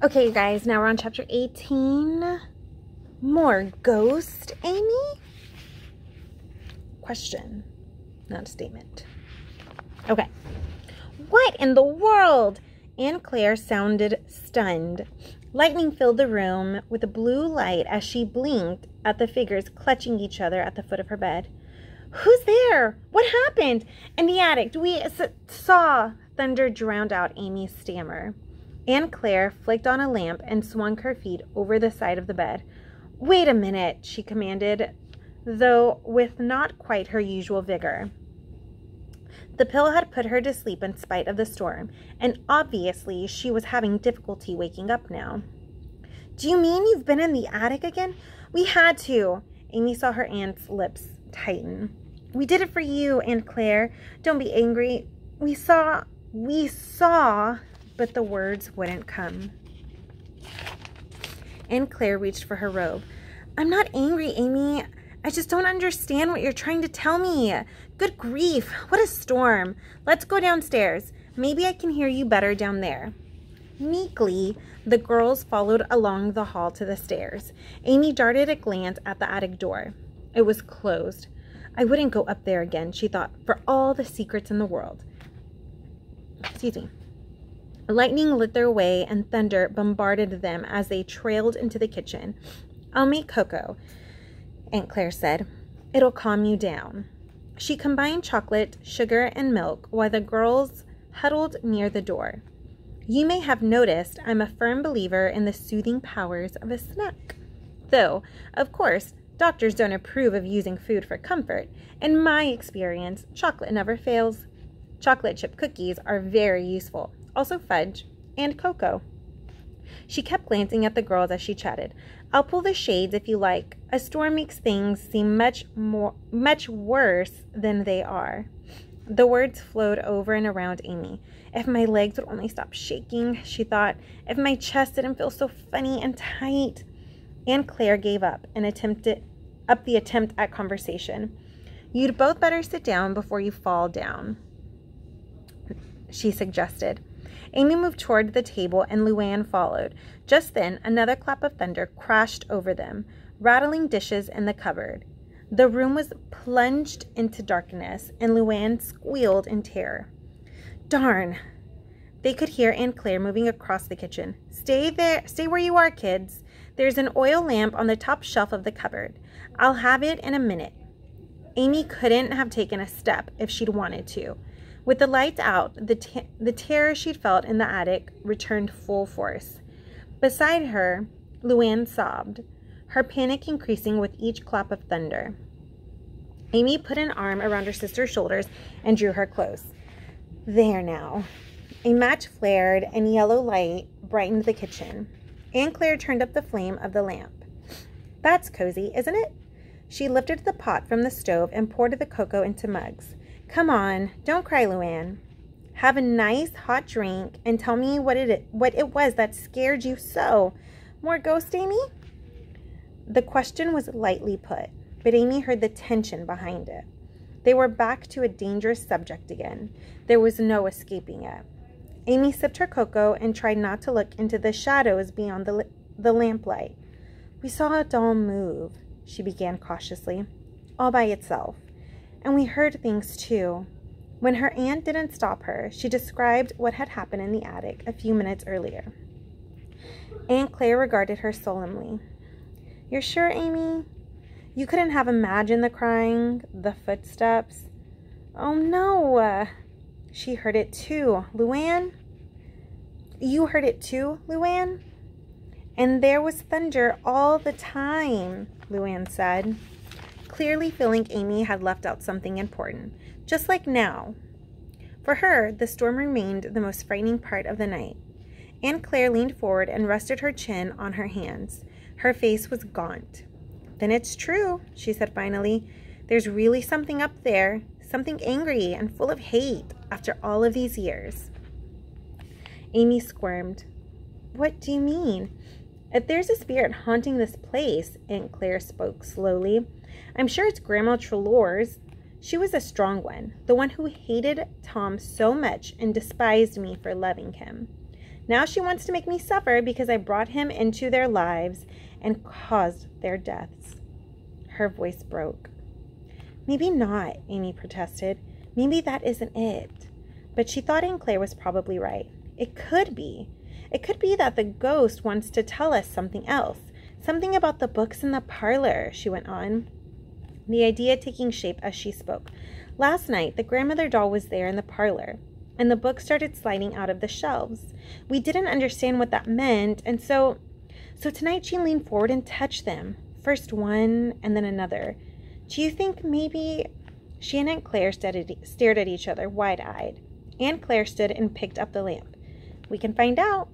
Okay, you guys, now we're on chapter 18. More ghost, Amy? Question, not a statement. Okay. What in the world? Anne Claire sounded stunned. Lightning filled the room with a blue light as she blinked at the figures clutching each other at the foot of her bed. Who's there? What happened? In the attic. We saw. Thunder drowned out Amy's stammer. Anne Claire flicked on a lamp and swung her feet over the side of the bed. Wait a minute, she commanded, though with not quite her usual vigor. The pill had put her to sleep in spite of the storm, and obviously she was having difficulty waking up now. Do you mean you've been in the attic again? We had to. Amy saw her aunt's lips tighten. We did it for you, Aunt Claire. Don't be angry. We saw, but the words wouldn't come. Aunt Claire reached for her robe. I'm not angry, Amy. I just don't understand what you're trying to tell me. Good grief, what a storm. Let's go downstairs. Maybe I can hear you better down there. Meekly, the girls followed along the hall to the stairs. Amy darted a glance at the attic door. It was closed. I wouldn't go up there again, she thought, for all the secrets in the world. Excuse me. Lightning lit their way and thunder bombarded them as they trailed into the kitchen. I'll make cocoa, Aunt Claire said. It'll calm you down. She combined chocolate, sugar, and milk while the girls huddled near the door. You may have noticed I'm a firm believer in the soothing powers of a snack. Though, of course, doctors don't approve of using food for comfort. In my experience, chocolate never fails. Chocolate chip cookies are very useful. Also fudge and cocoa. She kept glancing at the girls as she chatted. I'll pull the shades if you like. A storm makes things seem much worse than they are. The words flowed over and around Amy. If my legs would only stop shaking, she thought. If my chest didn't feel so funny and tight. Aunt Claire gave up the attempt at conversation. You'd both better sit down before you fall down, she suggested. Amy moved toward the table and Luann followed. Just then, another clap of thunder crashed over them, rattling dishes in the cupboard. The room was plunged into darkness, and Luann squealed in terror. Darn! They could hear Aunt Claire moving across the kitchen. Stay there. Stay where you are, kids. There's an oil lamp on the top shelf of the cupboard. I'll have it in a minute. Amy couldn't have taken a step if she'd wanted to. With the lights out, the terror she'd felt in the attic returned full force. Beside her, Luann sobbed, her panic increasing with each clap of thunder. Amy put an arm around her sister's shoulders and drew her close. There now. A match flared and yellow light brightened the kitchen. Aunt Claire turned up the flame of the lamp. That's cozy, isn't it? She lifted the pot from the stove and poured the cocoa into mugs. Come on, don't cry, Luann. Have a nice hot drink and tell me what it was that scared you so. More ghost, Amy? The question was lightly put, but Amy heard the tension behind it. They were back to a dangerous subject again. There was no escaping it. Amy sipped her cocoa and tried not to look into the shadows beyond the lamplight. We saw a doll move, she began cautiously, all by itself. And we heard things too. When her aunt didn't stop her, she described what had happened in the attic a few minutes earlier. Aunt Claire regarded her solemnly. You're sure, Amy? You couldn't have imagined the crying, the footsteps? Oh no! She heard it too, Luann? You heard it too, Luann? And there was thunder all the time, Luann said, clearly feeling Amy had left out something important, just like now. For her, the storm remained the most frightening part of the night. Aunt Claire leaned forward and rested her chin on her hands. Her face was gaunt. Then it's true, she said finally. There's really something up there, something angry and full of hate after all of these years. Amy squirmed. What do you mean? If there's a spirit haunting this place, Aunt Claire spoke slowly, I'm sure it's Grandma Trelaw's. She was a strong one, the one who hated Tom so much and despised me for loving him. Now she wants to make me suffer because I brought him into their lives and caused their deaths. Her voice broke. Maybe not, Amy protested. Maybe that isn't it. But she thought Aunt Claire was probably right. It could be. It could be that the ghost wants to tell us something else. Something about the books in the parlor, she went on, the idea taking shape as she spoke. Last night, the grandmother doll was there in the parlor, and the books started sliding out of the shelves. We didn't understand what that meant, and so tonight she leaned forward and touched them. First one, and then another. Do you think maybe... She and Aunt Claire stared at each other, wide-eyed. Aunt Claire stood and picked up the lamp. We can find out,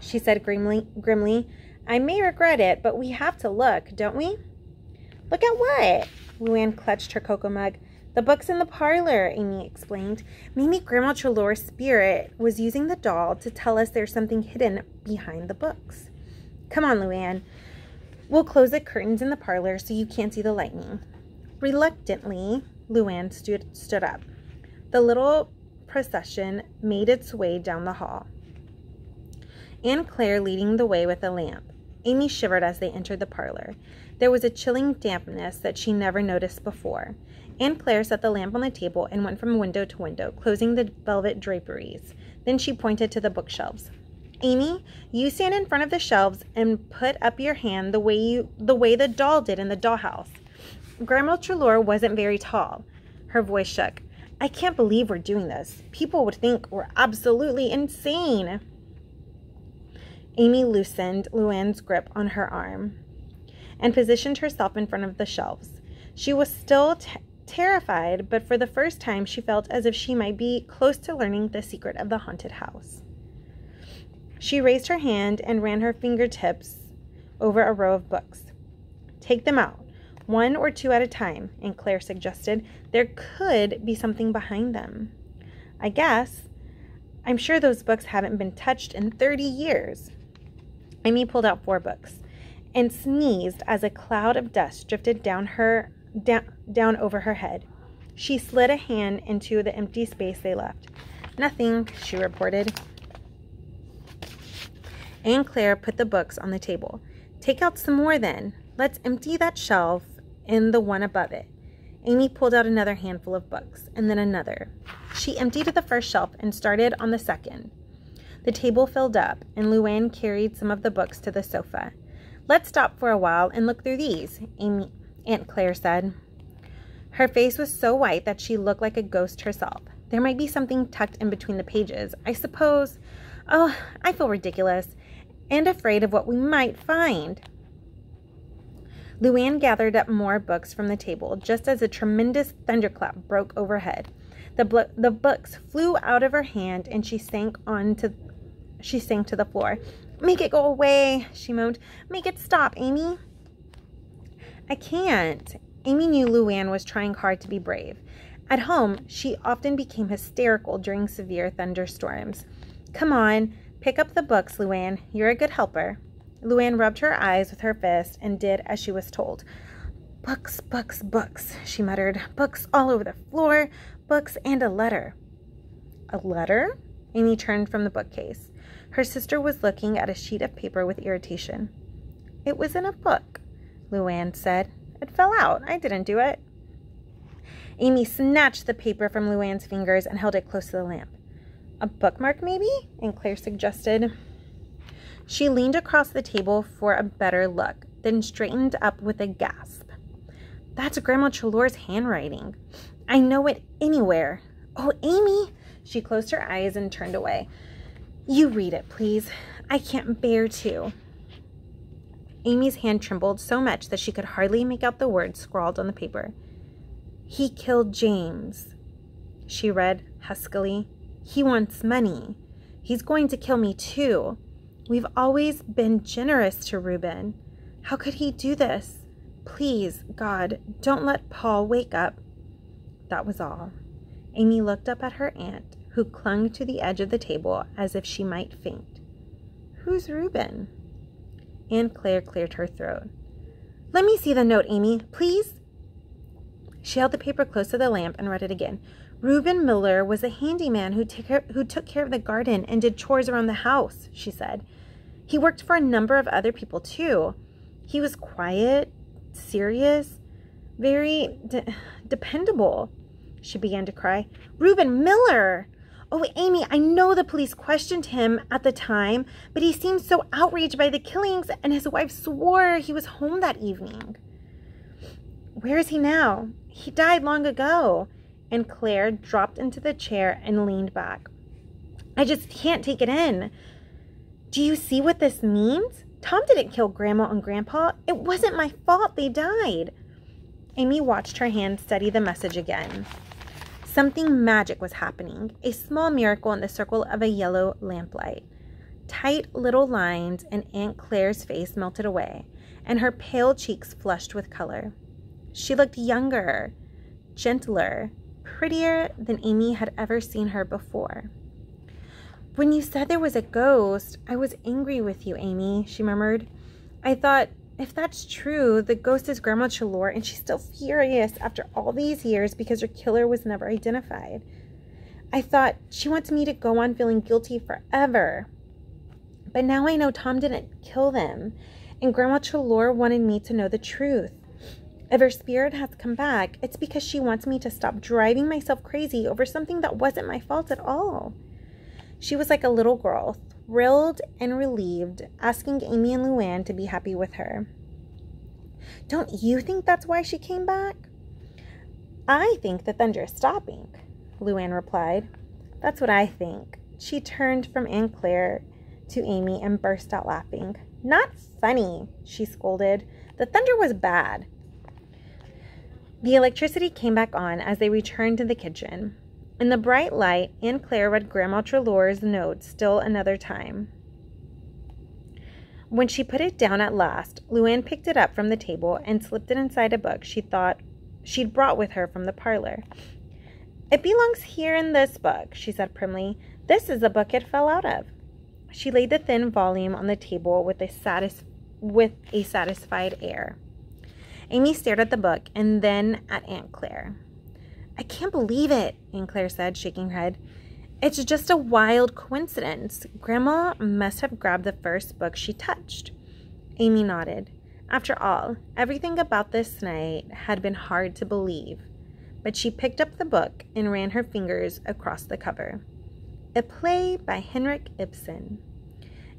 she said grimly. I may regret it, but we have to look, don't we? Look at what? Luann clutched her cocoa mug. The books in the parlor, Amy explained. Maybe Grandma Trelaw's spirit was using the doll to tell us there's something hidden behind the books. Come on, Luann. We'll close the curtains in the parlor so you can't see the lightning. Reluctantly, Luann stood up. The little procession made its way down the hall, Aunt Claire leading the way with a lamp. Amy shivered as they entered the parlor. There was a chilling dampness that she never noticed before. Aunt Claire set the lamp on the table and went from window to window, closing the velvet draperies. Then she pointed to the bookshelves. Amy, you stand in front of the shelves and put up your hand the way the doll did in the dollhouse. Grandma Trelaw wasn't very tall. Her voice shook. I can't believe we're doing this. People would think we're absolutely insane. Amy loosened Luann's grip on her arm and positioned herself in front of the shelves. She was still terrified, but for the first time she felt as if she might be close to learning the secret of the haunted house. She raised her hand and ran her fingertips over a row of books. Take them out, 1 or 2 at a time, Aunt Claire suggested. There could be something behind them. I guess. I'm sure those books haven't been touched in 30 years. Amy pulled out 4 books and sneezed as a cloud of dust drifted down over her head. She slid a hand into the empty space they left. Nothing, she reported. Aunt Claire put the books on the table. Take out some more then. Let's empty that shelf and the one above it. Amy pulled out another handful of books and then another. She emptied the first shelf and started on the second. The table filled up, and Luann carried some of the books to the sofa. Let's stop for a while and look through these, Aunt Claire said. Her face was so white that she looked like a ghost herself. There might be something tucked in between the pages, I suppose. Oh, I feel ridiculous and afraid of what we might find. Luann gathered up more books from the table just as a tremendous thunderclap broke overhead. The books flew out of her hand and she sank to the floor. Make it go away, she moaned. Make it stop, Amy. I can't. Amy knew Luann was trying hard to be brave. At home, she often became hysterical during severe thunderstorms. Come on, pick up the books, Luann. You're a good helper. Luann rubbed her eyes with her fist and did as she was told. Books, books, books, she muttered. Books all over the floor, books and a letter. A letter? Amy turned from the bookcase. Her sister was looking at a sheet of paper with irritation. It was in a book, Luann said. It fell out. I didn't do it. Amy snatched the paper from Luann's fingers and held it close to the lamp. A bookmark, maybe? Aunt Claire suggested. She leaned across the table for a better look, then straightened up with a gasp. That's Grandma Trelaw's handwriting. I know it anywhere. Oh, Amy! She closed her eyes and turned away. You read it, please. I can't bear to. Amy's hand trembled so much that she could hardly make out the words scrawled on the paper. He killed James, she read huskily. He wants money. He's going to kill me too. We've always been generous to Reuben. How could he do this? Please, God, don't let Paul wake up. That was all. Amy looked up at her aunt, who clung to the edge of the table as if she might faint. Who's Reuben? Aunt Claire cleared her throat. Let me see the note, Amy, please. She held the paper close to the lamp and read it again. Reuben Miller was a handyman who took care of the garden and did chores around the house, she said. He worked for a number of other people, too. He was quiet, serious, very dependable. She began to cry. Reuben Miller! Oh, Amy, I know the police questioned him at the time, but he seemed so outraged by the killings, and his wife swore he was home that evening. Where is he now? He died long ago. And Claire dropped into the chair and leaned back. I just can't take it in. Do you see what this means? Tom didn't kill Grandma and Grandpa. It wasn't my fault they died. Amy watched her hand study the message again. Something magic was happening, a small miracle in the circle of a yellow lamplight. Tight little lines and Aunt Claire's face melted away, and her pale cheeks flushed with color. She looked younger, gentler, prettier than Amy had ever seen her before. When you said there was a ghost, I was angry with you, Amy, she murmured. I thought, if that's true, the ghost is Grandma Chalor, and she's still furious after all these years because her killer was never identified. I thought she wants me to go on feeling guilty forever. But now I know Tom didn't kill them, and Grandma Chalor wanted me to know the truth. If her spirit has come back, it's because she wants me to stop driving myself crazy over something that wasn't my fault at all. She was like a little girl, thrilled and relieved, asking Amy and Luann to be happy with her. Don't you think that's why she came back? I think the thunder is stopping, Luann replied. That's what I think. She turned from Aunt Claire to Amy and burst out laughing. Not funny, she scolded. The thunder was bad. The electricity came back on as they returned to the kitchen. In the bright light, Aunt Claire read Grandma Trelaw's note still another time. When she put it down at last, Luann picked it up from the table and slipped it inside a book she thought she'd brought with her from the parlor. It belongs here in this book, she said primly. This is the book it fell out of. She laid the thin volume on the table with a satisfied air. Amy stared at the book and then at Aunt Claire. I can't believe it, Aunt Claire said, shaking her head. It's just a wild coincidence. Grandma must have grabbed the first book she touched. Amy nodded. After all, everything about this night had been hard to believe, but she picked up the book and ran her fingers across the cover. A play by Henrik Ibsen,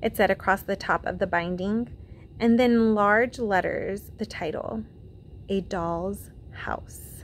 it said across the top of the binding, and then in large letters the title, A Doll's House.